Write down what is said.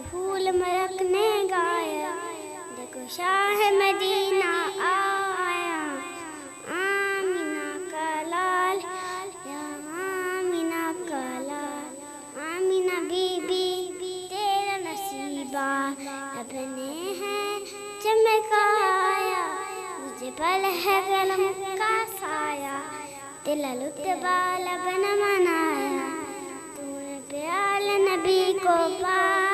پھول مرک نے گایا، دیکھو شاہ مدینہ آیا، آمینہ کا لال یا آمینہ کا لال، آمینہ بی بی تیرا نصیبہ اب نے ہے چمکایا، مجھے پل ہے قلم کا سایہ، دل لطف لب نہ منایا، تو نے پیال نبی کو پایا۔